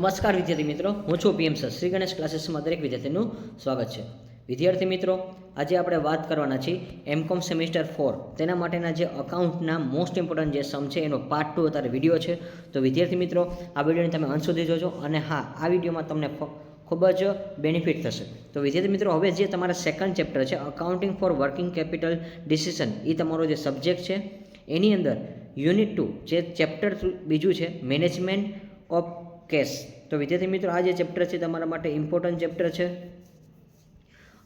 નમસ્કાર વિદ્યાર્થી મિત્રો, હું છું પીએમ સર. શ્રી ગણેશ ક્લાસીસમાં દરેક વિદ્યાર્થીનું સ્વાગત છે. વિદ્યાર્થી મિત્રો, આજે આપણે વાત કરવાના છીએ એમકોમ સેમિસ્ટર 4 તેના માટેના જે અકાઉન્ટના મોસ્ટ ઇમ્પોર્ટન્ટ જે સમ છે એનો પાર્ટ 2 અત્યારે વિડીયો છે. તો વિદ્યાર્થી મિત્રો, આ વિડીયોને તમે અંત સુધી જોજો અને હા, આ વિડીયોમાં તમને ખૂબ જ બેનિફિટ થશે. તો વિદ્યાર્થી મિત્રો, હવે જે તમારા સેકન્ડ ચેપ્ટર છે accounting for working capital decision, એ તમારો જે સબ્જેક્ટ છે એની અંદર યુનિટ 2 જે ચેપ્ટર બીજું છે મેનેજમેન્ટ ઓફ કેશ. તો વિદ્યાર્થી મિત્રો, આ જે ચેપ્ટર છે તમારા માટે ઇમ્પોર્ટન્ટ ચેપ્ટર છે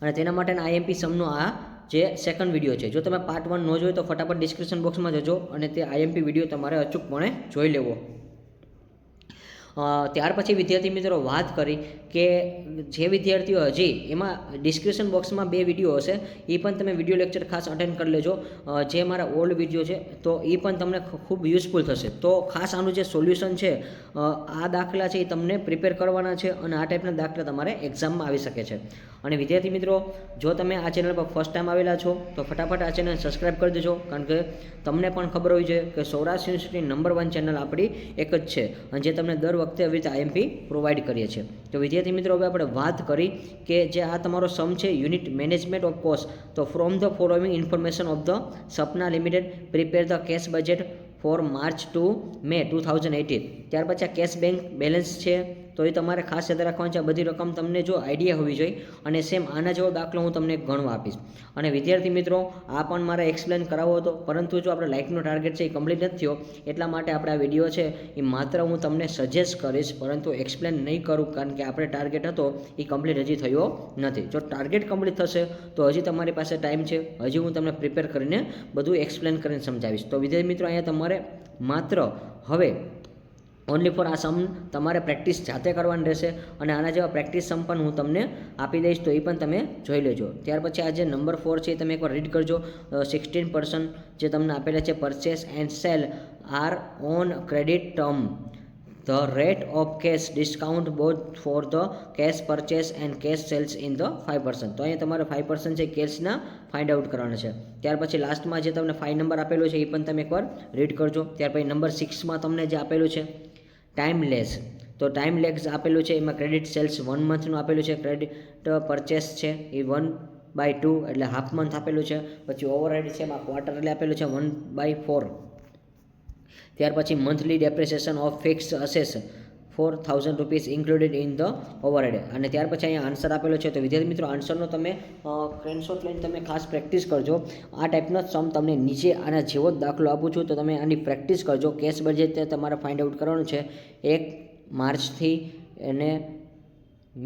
અને તેના માટેના આઈએમપી સમનો આ જે સેકન્ડ વિડીયો છે. જો તમે પાર્ટ 1 ન જોયો તો ફટાફટ ડિસ્ક્રિપ્શન બોક્સમાં જજો અને તે આઈએમપી વિડીયો તમારે અચૂકપણે જોઈ લેવો. ત્યાર પછી વિદ્યાર્થી મિત્રો વાત કરી કે જે વિદ્યાર્થીઓ હજી એમાં ડિસ્ક્રિપ્શન બોક્સમાં 2 વિડીયો હશે, એ પણ તમે વિડીયો લેક્ચર ખાસ અટેન્ડ કરી લેજો. જે મારા ઓલ્ડ વિડીયો છે તો એ પણ તમને ખૂબ યુઝફુલ થશે. તો ખાસ આનું જે સોલ્યુશન છે, આ દાખલા છે એ તમને પ્રિપેર કરવાના છે અને આ ટાઈપના દાખલા તમારે એક્ઝામમાં આવી શકે છે. અને વિદ્યાર્થી મિત્રો, જો તમે આ ચેનલ પર ફર્સ્ટ ટાઈમ આવેલા છો તો ફટાફટ આ ચેનલ સબસ્ક્રાઈબ કરી દેજો, કારણ કે તમને પણ ખબર હોવી જોઈએ કે સૌરાષ્ટ્ર યુનિવર્સિટી નંબર 1 ચેનલ આપણી એક જ છે અને જે તમને દર વખતે આવી રીતે આઈએમપી પ્રોવાઈડ કરીએ છીએ. તો વિદ્યાર્થી મિત્રો, હવે આપણે વાત કરી કે જે આ તમારો સમ છે યુનિટ મેનેજમેન્ટ ઓફ કોસ્ટ. તો from the following information of the Sapna Limited prepare the cash budget for March to May 2018. ત્યાર પછી આ કેશ બેંક બેલેન્સ છે તો એ તમારે ખાસ યાદ રાખવાનું છે. આ બધી રકમ તમને જો આઈડિયા હોવી જોઈએ અને સેમ આના જેવો દાખલો હું તમને ગણવા આપીશ. અને વિદ્યાર્થી મિત્રો, આ પણ મારે એક્સપ્લેન કરાવવો હતો, પરંતુ જો આપણે લાઇકનો ટાર્ગેટ છે એ કમ્પ્લીટ નથી થયો, એટલા માટે આપણે આ વિડીયો છે એ માત્ર હું તમને સજેસ્ટ કરીશ, પરંતુ એક્સપ્લેન નહીં કરું, કારણ કે આપણે ટાર્ગેટ હતો એ કમ્પ્લીટ હજી થયો નથી. જો ટાર્ગેટ કમ્પ્લીટ થશે તો હજી તમારી પાસે ટાઈમ છે, હજી હું તમને પ્રિપેર કરીને બધું એક્સપ્લેન કરીને સમજાવીશ. તો વિદ્યાર્થી મિત્રો, અહીંયા તમારે માત્ર હવે ઓનલી ફોર આ સમ તમારે પ્રેક્ટિસ જાતે કરવાની રહેશે અને આના જેવા પ્રેક્ટિસ સમ પણ હું તમને આપી દઈશ, તો એ પણ તમે જોઈ લેજો. ત્યાર પછી આ જે નંબર 4 છે એ તમે એકવાર રીડ કરજો. 16% જે તમને આપેલા છે purchase and sale are on credit term. The rate of cash discount both for the cash purchase and cash sales in the 5%. તો અહીંયા તમારે 5% છે કેશના ફાઇન્ડ આઉટ કરવાના છે. ત્યાર પછી લાસ્ટમાં જે તમને 5 નંબર આપેલો છે એ પણ તમે એકવાર રીડ કરજો. ત્યાર પછી નંબર 6માં તમને જે આપેલું છે ટાઈમ લેસ, તો ટાઈમ લેગ્સ આપેલું છે, એમાં ક્રેડિટ સેલ્સ 1 મંથનું આપેલું છે, ક્રેડિટ પરચેસ છે એ 1/2 એટલે હાફ મંથ આપેલું છે. પછી ઓવરહેડ છે એમાં ક્વાર્ટરલી આપેલું છે 1/4. ત્યાર પછી monthly depreciation of fix assess 4,000 rupees included in the overhead. અને ત્યાર પછી અહીંયા આન્સર આપેલો છે. તો વિદ્યાર્થી મિત્રો, આન્સરનો તમે સ્ક્રીનશોટ લઈને તમે ખાસ પ્રેક્ટિસ કરજો. આ ટાઈપનો સમ તમને નીચે આના જેવો જ દાખલો આપું છું, તો તમે આની પ્રેક્ટિસ કરજો. કેશ બજેટ તમારે ફાઇન્ડ આઉટ કરવાનું છે 1 માર્ચથી અને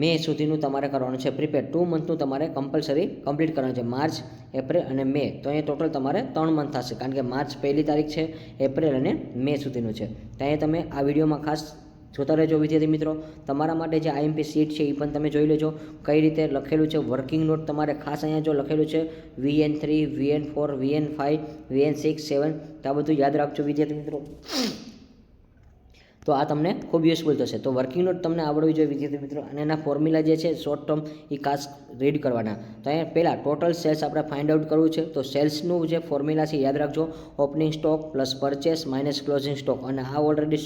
મે સુધીનું તમારે કરવાનું છે પ્રિપેર. 2 મંથનું તમારે કમ્પલસરી કમ્પ્લીટ કરવાનું છે, માર્ચ, એપ્રિલ અને મે. તો અહીંયા ટોટલ તમારે 3 મંથ થશે, કારણ કે માર્ચ 1 તારીખ છે, એપ્રિલ અને મે સુધીનું છે. તો અહીંયા તમે આ વિડીયોમાં ખાસ જોતા રહેજો વિદ્યાર્થી મિત્રો. તમારા માટે જે આઈએમપી સીટ છે એ પણ તમે જોઈ લેજો કઈ રીતે લખેલું છે. વર્કિંગ નોટ તમારે ખાસ અહીંયા જો લખેલું છે VN3, VN4, VN5, VN6, 7, તો આ બધું યાદ રાખજો વિદ્યાર્થી મિત્રો, તો આ તમને ખૂબ યુઝફુલ થશે. તો વર્કિંગ નોટ તમને આવડવી જોઈએ વિદ્યાર્થી મિત્રો, અને એના ફોર્મ્યુલા જે છે શોર્ટ ટર્મ એ ખાસ રીડ કરવાના. તો અહીંયા પહેલાં ટોટલ સેલ્સ આપણે ફાઇન્ડ આઉટ કરવું છે. તો સેલ્સનું જે ફોર્મ્યુલા છે યાદ રાખજો, opening stock plus purchase minus closing stock, અને આ ઓલરેડી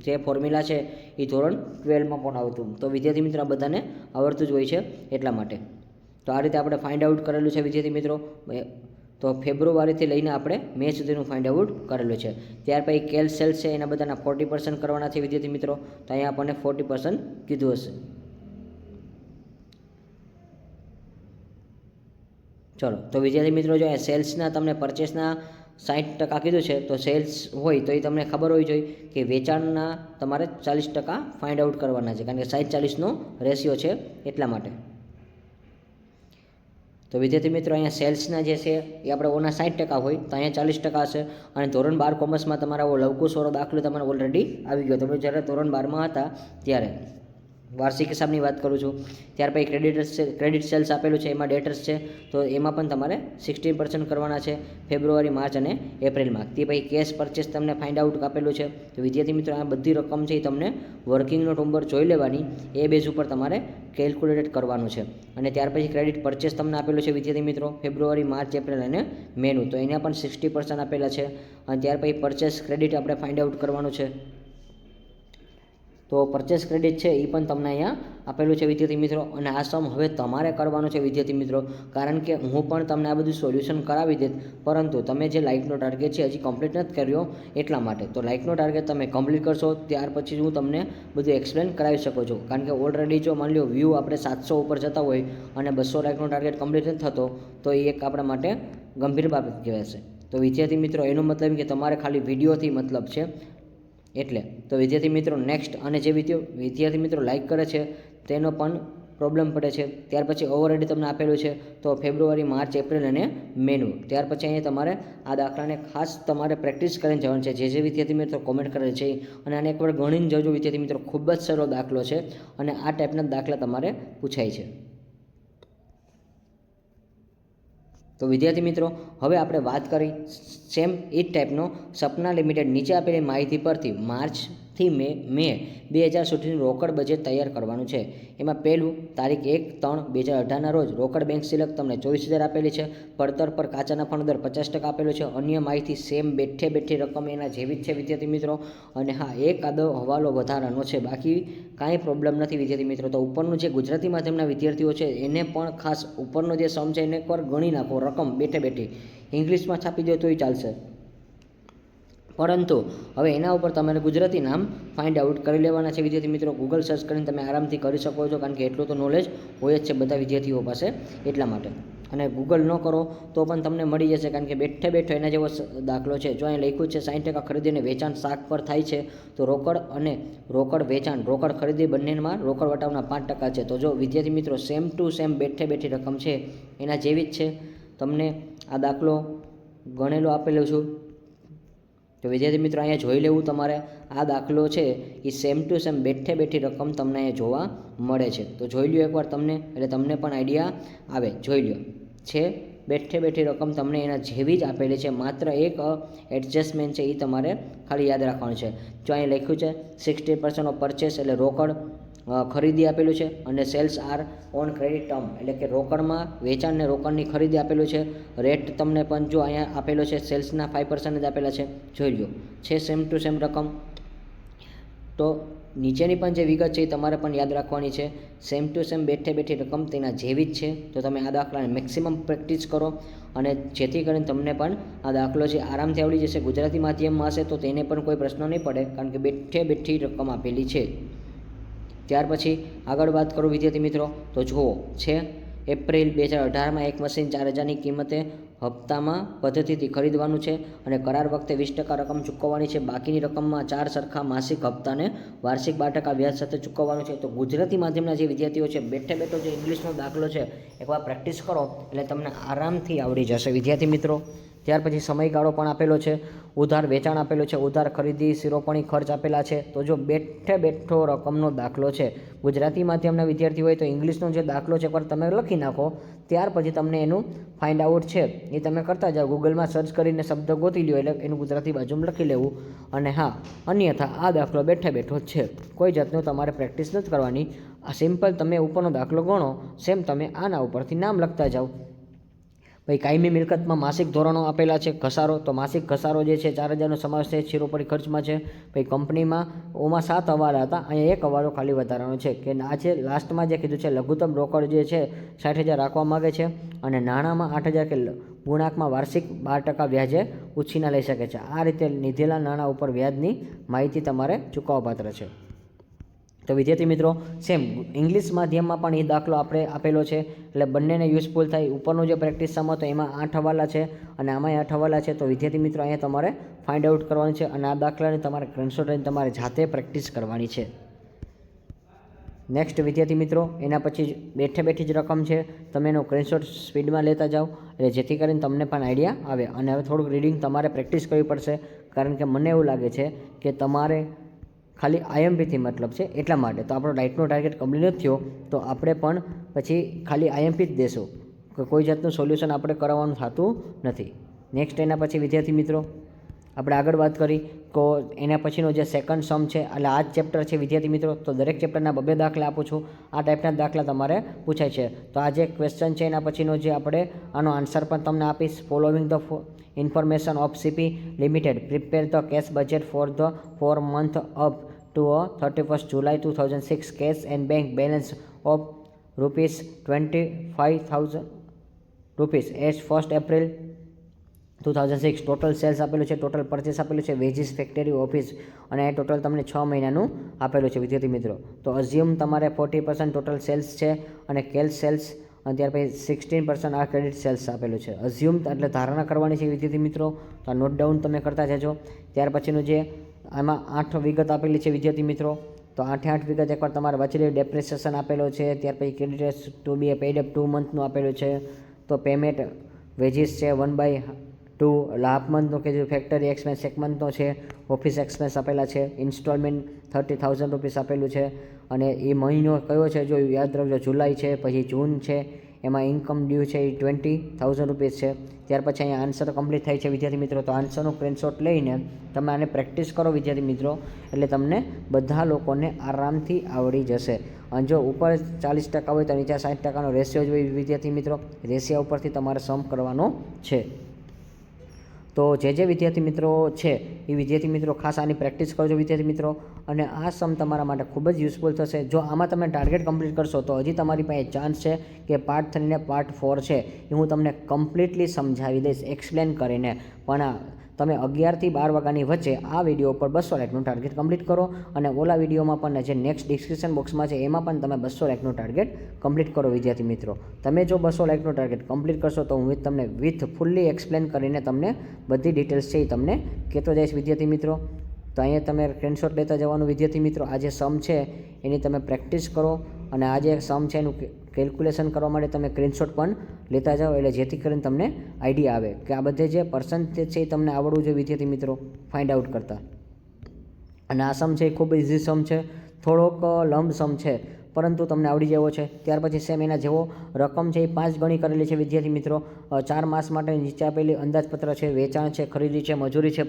જે ફોર્મ્યુલા છે એ ધોરણ 12માં પણ આવતું. તો વિદ્યાર્થી મિત્રો, આ બધાને આવડતું જ હોય છે એટલા માટે. તો આ રીતે આપણે ફાઇન્ડ આઉટ કરેલું છે વિદ્યાર્થી મિત્રો. તો ફેબ્રુઆરીથી લઈને આપણે મે સુધીનું ફાઇન્ડ આઉટ કરેલું છે. ત્યાર પછી કેલ સેલ્સ છે એના બધાના 40% કરવાના છે વિદ્યાર્થી મિત્રો. તો અહીંયા આપણને 40% કીધું હશે. ચલો, તો વિદ્યાર્થી મિત્રો, જો સેલ્સના તમને પરચેસના 60% કીધું છે, તો સેલ્સ હોય તો એ તમને ખબર હોવી જોઈએ કે વેચાણના તમારે 40% ફાઇન્ડ આઉટ કરવાના છે, કારણ કે 60-40નો રેશિયો છે એટલા માટે. તો વિદ્યાર્થી મિત્રો, અહીંયા સેલ્સના જે છે એ આપણે ઓના 60% હોય તો અહીંયા 40% હશે. અને ધોરણ 12 કોમર્સમાં તમારા લવકુશવાળો દાખલો તમારે ઓલરેડી આવી ગયો. તમે જ્યારે ધોરણ 12માં હતા ત્યારે વાર્ષિક હિસાબની વાત કરું છું. ત્યાર પછી ક્રેડિટ સેલ્સ આપેલું છે, એમાં ડેટર્સ છે, તો એમાં પણ તમારે 16% કરવાના છે ફેબ્રુઆરી, માર્ચ અને એપ્રિલમાં. તે પછી કેશ પરચેસ તમને ફાઇન્ડ આઉટ આપેલું છે. તો વિદ્યાર્થી મિત્રો, આ બધી રકમ છે એ તમને વર્કિંગ નોટ નંબર જોઈ લેવાની, એ બેઝ ઉપર તમારે કેલ્ક્યુલેટ કરવાનું છે. અને ત્યાર પછી ક્રેડિટ પરચેસ તમને આપેલું છે વિદ્યાર્થી મિત્રો ફેબ્રુઆરી, માર્ચ, એપ્રિલ અને મેનું, તો એના પણ 60% આપેલા છે. અને ત્યાર પછી પરચેસ ક્રેડિટ આપણે ફાઇન્ડ આઉટ કરવાનું છે. તો પરચેસ ક્રેડિટ છે એ પણ તમને અહીંયા આપેલું છે વિદ્યાર્થી મિત્રો. અને આ સમ હવે તમારે કરવાનો છે વિદ્યાર્થી મિત્રો, કારણ કે હું પણ તમને આ બધું સોલ્યુશન કરાવી દેત, પરંતુ તમે જે લાઇકનો ટાર્ગેટ છે હજી કમ્પ્લીટ નથી કર્યો એટલા માટે. તો લાઇકનો ટાર્ગેટ તમે કમ્પ્લીટ કરશો ત્યાર પછી હું તમને બધું એક્સપ્લેન કરાવી શકું છું, કારણ કે ઓલરેડી જો માની લો વ્યૂ આપણે 700 ઉપર જતા હોય અને 200 લાઇકનો ટાર્ગેટ કમ્પ્લીટ નથી થતો, તો એ એક આપણા માટે ગંભીર બાબત કહેવાશે. તો વિદ્યાર્થી મિત્રો એનો મતલબ કે તમારે ખાલી વિડીયોથી મતલબ છે એટલે. તો વિદ્યાર્થી મિત્રો નેક્સ્ટ, અને જે વિદ્યાર્થી મિત્રો લાઇક કરે છે તેનો પણ પ્રોબ્લેમ પડે છે. ત્યાર પછી ઓવરહેડ તમને આપેલું છે, તો ફેબ્રુઆરી, માર્ચ, એપ્રિલ અને મેનું. ત્યાર પછી અહીંયા તમારે આ દાખલાને ખાસ તમારે પ્રેક્ટિસ કરીને જવાનું છે, જે વિદ્યાર્થી મિત્રો કોમેન્ટ કરે છે. અને આને એકવાર ગણીને જજો વિદ્યાર્થી મિત્રો, ખૂબ જ સરળ દાખલો છે અને આ ટાઈપના દાખલા તમારે પૂછાય છે. તો વિદ્યાર્થી મિત્રો હવે આપણે વાત કરી સેમ એ જ ટાઈપનો સપના લિમિટેડ નીચે આપેલી માહિતી પરથી માર્ચથી મે 2000 સુધીનું રોકડ બજેટ તૈયાર કરવાનું છે. એમાં પહેલું તારીખ 1/3/2018ના રોજ રોકડ બેંક સિલક તમને 24,000 આપેલી છે. પડતર પર કાચા નફાનો દર 50% આપેલો છે. અન્ય માહિતી સેમ બેઠી રકમ એના જેવી જ છે વિદ્યાર્થી મિત્રો. અને હા, એક આદો હવાલો વધારાનો છે, બાકી કાંઈ પ્રોબ્લેમ નથી વિદ્યાર્થી મિત્રો. તો ઉપરનું જે ગુજરાતી માધ્યમના વિદ્યાર્થીઓ છે એને પણ ખાસ ઉપરનો જે સમ છે એને એકવાર ગણી નાખો રકમ બેઠી. ઇંગ્લિશમાં છાપી દો તોય ચાલશે, પરંતુ હવે એના ઉપર તમારે ગુજરાતી નામ ફાઇન્ડ આઉટ કરી લેવાના છે વિદ્યાર્થી મિત્રો. ગૂગલ સર્ચ કરીને તમે આરામથી કરી શકો છો, કારણ કે એટલું તો નોલેજ હોય જ છે બધા વિદ્યાર્થીઓ પાસે એટલા માટે. અને ગૂગલ ન કરો તો પણ તમને મળી જશે, કારણ કે બેઠો એના જેવો દાખલો છે. જો અહીં લખ્યું છે 60% ખરીદી અને વેચાણ શાક પર થાય છે, તો રોકડ અને રોકડ વેચાણ, રોકડ ખરીદી બંનેમાં રોકડ વટાવના 5% છે. તો જો વિદ્યાર્થી મિત્રો સેમ ટુ સેમ બેઠી રકમ છે એના જેવી જ છે. તમને આ દાખલો ગણેલો આપેલો છું. તો વિદ્યાર્થી મિત્રો અહીંયા જોઈ લેવું તમારે, આ દાખલો છે એ સેમ ટુ સેમ બેઠી રકમ તમને અહીંયા જોવા મળે છે. તો જોઈ લ્યો એકવાર તમને, એટલે તમને પણ આઈડિયા આવે. જોઈ લ્યો છે બેઠી રકમ તમને એના જેવી જ આપેલી છે, માત્ર એક એડજસ્ટમેન્ટ છે એ તમારે ખાલી યાદ રાખવાનું છે. જો અહીંયા લખ્યું છે 60% ઓફ પરચેસ એટલે રોકડ ખરીદી આપેલું છે, અને sales are on credit term એટલે કે રોકડમાં વેચાણ ને રોકડની ખરીદી આપેલું છે. રેટ તમને પણ જો અહીંયા આપેલો છે સેલ્સના 5% જ આપેલા છે. જોઈ લો છે સેમ ટુ સેમ રકમ. તો નીચેની પણ જે વિગત છે એ તમારે પણ યાદ રાખવાની છે. સેમ ટુ સેમ બેઠી રકમ તેના જેવી જ છે. તો તમે આ દાખલાને મેક્સિમમ પ્રેક્ટિસ કરો, અને જેથી કરીને તમને પણ આ દાખલો છે આરામથી આવડી જશે. ગુજરાતી માધ્યમમાં હશે તો તેને પણ કોઈ પ્રશ્ન નહીં પડે, કારણ કે બેઠી રકમ આપેલી છે. ત્યાર પછી આગળ વાત કરું વિદ્યાર્થી મિત્રો, તો જુઓ છે એપ્રિલ 2018માં એક મશીન 4,000ની કિંમતે હપ્તામાં પદ્ધતિથી ખરીદવાનું છે, અને કરાર વખતે 20% રકમ ચૂકવવાની છે. બાકીની રકમમાં 4 સરખા માસિક હપ્તાને વાર્ષિક 12% વ્યાજ સાથે ચૂકવવાનું છે. તો ગુજરાતી માધ્યમના જે વિદ્યાર્થીઓ છે બેઠો જે ઇંગ્લિશનો દાખલો છે એકવાર પ્રેક્ટિસ કરો એટલે તમને આરામથી આવડી જશે વિદ્યાર્થી મિત્રો. ત્યાર પછી સમયગાળો પણ આપેલો છે. ઉધાર વેચાણ આપેલું છે. ઉધાર ખરીદી સિરોપણી ખર્ચ આપેલા છે. તો જો બેઠો રકમનો દાખલો છે, ગુજરાતી માધ્યમના વિદ્યાર્થી હોય તો ઇંગ્લિશનો જે દાખલો છે એકવાર તમે લખી નાખો, ત્યાર પછી તમને એનું ફાઇન્ડ આઉટ છે એ તમે કરતા જાઓ. ગૂગલમાં સર્ચ કરીને શબ્દ ગોતી લ્યો એટલે એનું ગુજરાતી બાજુમાં લખી લેવું. અને હા, અન્યથા આ દાખલો બેઠો જ છે, કોઈ જાતનું તમારે પ્રેક્ટિસ નથી કરવાની. આ સિમ્પલ તમે ઉપરનો દાખલો ગણો, સેમ તમે આના ઉપરથી નામ લખતા જાઓ. ભાઈ કાયમી મિલકતમાં માસિક ધોરણો આપેલા છે. ઘસારો, તો માસિક ઘસારો જે છે 4,000નો સમાવેશ છે, શિરોપરી ખર્ચમાં છે. ભાઈ કંપનીમાં ઓમાં 7 હવાલા હતા, અહીંયા 1 હવાલો ખાલી વધારાનો છે. કે આ છે લાસ્ટમાં જે કીધું છે લઘુત્તમ રોકડ જે છે 60,000 રાખવા માગે છે, અને નાણાંમાં 8,000 કે ગુણાંકમાં વાર્ષિક 12% વ્યાજે ઉછીના લઈ શકે છે. આ રીતે લીધેલા નાણાં ઉપર વ્યાજની માહિતી તમારે ચૂકવવાપાત્ર છે. તો વિદ્યાર્થી મિત્રો સેમ ઇંગ્લિશ માધ્યમમાં પણ એ દાખલો આપણે આપેલો છે, એટલે બંનેને યુઝફુલ થાય. ઉપરનું જે પ્રેક્ટિસ સમ હતો એમાં 8 હવાલા છે, અને આમાંય 8 હવાલા છે. તો વિદ્યાર્થી મિત્રો અહીંયા તમારે ફાઇન્ડ આઉટ કરવાનું છે, અને આ દાખલાને તમારે સ્ક્રીનશોટ લઈને તમારે જાતે પ્રેક્ટિસ કરવાની છે. નેક્સ્ટ વિદ્યાર્થી મિત્રો એના પછી બેઠી જ રકમ છે, તમે એનો સ્ક્રીનશોટ સ્પીડમાં લેતા જાઓ, એટલે જેથી કરીને તમને પણ આઈડિયા આવે. અને હવે થોડુંક રીડિંગ તમારે પ્રેક્ટિસ કરવી પડશે, કારણ કે મને એવું લાગે છે કે તમારે ખાલી આઈએમપીથી મતલબ છે એટલા માટે. તો આપણો લાઇટનો ટાર્ગેટ કમ્પ્લીટ નથી થયો, તો આપણે પણ પછી ખાલી આઈએમપી જ દેશું, કે કોઈ જાતનું સોલ્યુશન આપણે કરાવવાનું થતું નથી. નેક્સ્ટ એના પછી વિદ્યાર્થી મિત્રો આપણે આગળ વાત કરી તો એના પછીનો જે સેકન્ડ સમ છે, એટલે આ જ ચેપ્ટર છે વિદ્યાર્થી મિત્રો. તો દરેક ચેપ્ટરના 2 દાખલા આપું છું. આ ટાઈપના દાખલા તમારે પૂછાય છે. તો આ જે ક્વેશ્ચન છે એના પછીનો જે આપણે આનો આન્સર પણ તમને આપીશ. Following the information of CP limited prepare the cash budget for the 4 month of to a 31st July 2006 cash and bank balance of rupees 25,000 rupees as 1st April 2006. Total sales આપેલું છે, total purchase આપેલું છે, wages factory office, અને total તમને 6 મહિનાનું આપેલું છે વિદ્યાર્થી મિત્રો. તો અઝ્યુમ તમારે 40% ટોટલ સેલ્સ છે અને કેશ સેલ્સ, અને ત્યાર પછી 16% આ ક્રેડિટ સેલ્સ આપેલું છે. અઝ્યુમ એટલે ધારણા કરવાની છે વિદ્યાર્થી મિત્રો, તો આ નોટ ડાઉન તમે કરતા જજો. ત્યાર પછીનું જે આમાં 8 વિગત આપેલી છે વિદ્યાર્થી મિત્રો, તો 8 વિગત એકવાર તમારે વાંચી ડેપ્રિસિએશન આપેલો છે, ત્યાર પછી ક્રેડિટ ટુ બી પેઇડ અપ 2 મંથનું આપેલું છે, તો પેમેન્ટ વેજીસ છે 1/2, હાફ મંથનો કે જે ફેક્ટરી એક્સપેન્સ 1 મંથનો છે, ઓફિસ એક્સપેન્સ આપેલા છે, ઇન્સ્ટોલમેન્ટ 30,000 રૂપીસ આપેલું છે, અને એ મહિનો કયો છે જો યાદ રાખજો, જુલાઈ છે, પછી જૂન છે, એમાં ઇન્કમ ડ્યુ છે એ 20,000 રૂપીસ છે. ત્યાર પછી અહીંયા આન્સર કમ્પ્લીટ થાય છે વિદ્યાર્થી મિત્રો. તો આન્સરનો સ્ક્રીનશોટ લઈને તમે આને પ્રેક્ટિસ કરો વિદ્યાર્થી મિત્રો, એટલે તમને બધા લોકોને આરામથી આવડી જશે. અને જો ઉપર 40% હોય તો નીચે 60%નો રેશિયો જોઈએ વિદ્યાર્થી મિત્રો, રેશિયા ઉપરથી તમારે સમ કરવાનો છે. તો જે વિદ્યાર્થી મિત્રો છે એ વિદ્યાર્થી મિત્રો ખાસ આની પ્રેક્ટિસ કરજો વિદ્યાર્થી મિત્રો, અને આ સમ તમારા માટે ખૂબ જ યુઝફુલ થશે. જો આમાં તમે ટાર્ગેટ કમ્પ્લીટ કરશો તો હજી તમારી પાસે ચાન્સ છે કે પાર્ટ 3 ને પાર્ટ 4 છે એ હું તમને કમ્પ્લીટલી સમજાવી દઈશ એક્સપ્લેન કરીને. પણ તમે 11 થી 12 વાગ્યાની વચ્ચે આ વિડીયો ઉપર 200 લાઇકનું ટાર્ગેટ કમ્પ્લીટ કરો, અને ઓલા વિડીયોમાં પણ જે નેક્સ્ટ ડિસ્ક્રિપ્શન બોક્સમાં છે એમાં પણ તમે 200 લાઇકનું ટાર્ગેટ કમ્પ્લીટ કરો વિદ્યાર્થી મિત્રો. તમે જો 200 લાઇકનું ટાર્ગેટ કમ્પ્લીટ કરશો તો હું તમને વિથ ફુલ્લી એક્સપ્લેન કરીને તમને બધી ડિટેલ્સ છે એ તમને કહેતો જઈશ વિદ્યાર્થી મિત્રો. તો અહીંયા તમે સ્ક્રીનશોટ લેતા જવાનું વિદ્યાર્થી મિત્રો. આ જે સમ છે એની તમે પ્રેક્ટિસ કરો, અને આ જે સમ છે એનું કેલ્ક્યુલેશન કરવા માટે તમે સ્ક્રીનશોટ પણ લેતા જાઓ, એટલે જેથી કરીને તમને આઈડિયા આવે કે આ બધે જે પર્સન્ટેજ છે એ તમને આવડવું જોઈએ વિદ્યાર્થી મિત્રો ફાઇન્ડ આઉટ કરતાં. અને આ સમ છે એ ખૂબ ઇઝી સમ છે, થોડોક લંબ સમ છે, પરંતુ તમને આવડી જેવો છે. ત્યાર પછી સેમ એના જેવો રકમ છે એ 5 ગણી કરેલી છે વિદ્યાર્થી મિત્રો. 4 માસ માટે નીચે આપેલી અંદાજપત્ર છે, વેચાણ છે, ખરીદી છે, મજૂરી છે,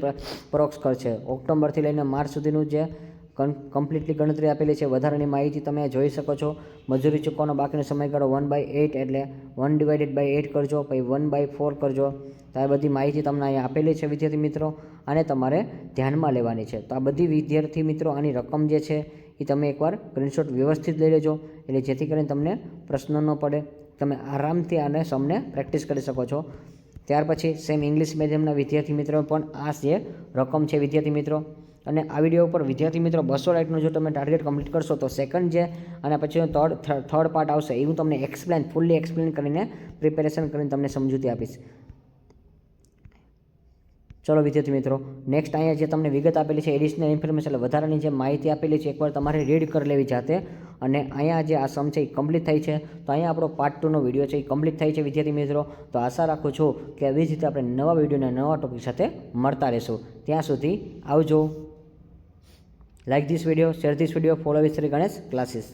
પરોક્ષ ખર્ચ છે. ઓક્ટોબરથી લઈને માર્ચ સુધીનું જે કમ્પ્લીટલી ગણતરી આપેલી છે. વધારાની માહિતી તમે જોઈ શકો છો. મજૂરી ચૂકવવાનો બાકીનો સમયગાળો 1/8, એટલે 1/8 કરજો, પછી 1/4 કરજો. તો આ બધી માહિતી તમને અહીંયા આપેલી છે વિદ્યાર્થી મિત્રો, આને તમારે ધ્યાનમાં લેવાની છે. તો આ બધી વિદ્યાર્થી મિત્રો આની રકમ જે છે એ તમે એકવાર સ્ક્રીનશોટ વ્યવસ્થિત લઈ લેજો, એટલે જેથી કરીને તમને પ્રશ્ન ન પડે, તમે આરામથી આને સમને પ્રેક્ટિસ કરી શકો છો. ત્યાર પછી સેમ ઇંગ્લિશ મીડિયમના વિદ્યાર્થી મિત્રો પણ આ જે રકમ છે વિદ્યાર્થી મિત્રો, અને આ વિડીયો ઉપર વિદ્યાર્થી મિત્રો 200 લાઇકનું જો તમે ટાર્ગેટ કમ્પ્લીટ કરશો તો સેકન્ડ જે અને પછી થર્ડ પાર્ટ આવશે એ હું તમને ફૂલ્લી એક્સપ્લેન કરીને પ્રિપેરેશન કરીને તમને સમજૂતી આપીશ. ચલો વિદ્યાર્થી મિત્રો, નેક્સ્ટ અહીંયા જે તમને વિગત આપેલી છે એડિશનલ ઇન્ફોર્મેશન, એટલે વધારાની જે માહિતી આપેલી છે એકવાર તમારે રીડ કરી લેવી જાતે. અને અહીંયા જે આ સમ છે એ કમ્પ્લીટ થાય છે. તો અહીંયા આપણો પાર્ટ 2નો વિડીયો છે એ કમ્પ્લીટ થાય છે વિદ્યાર્થી મિત્રો. તો આશા રાખું છું કે આવી જ રીતે આપણે નવા વિડીયોના નવા ટોપિક સાથે મળતા રહીશું. ત્યાં સુધી આવજો. Like this video, share this video, follow with Shri Ganesh classes.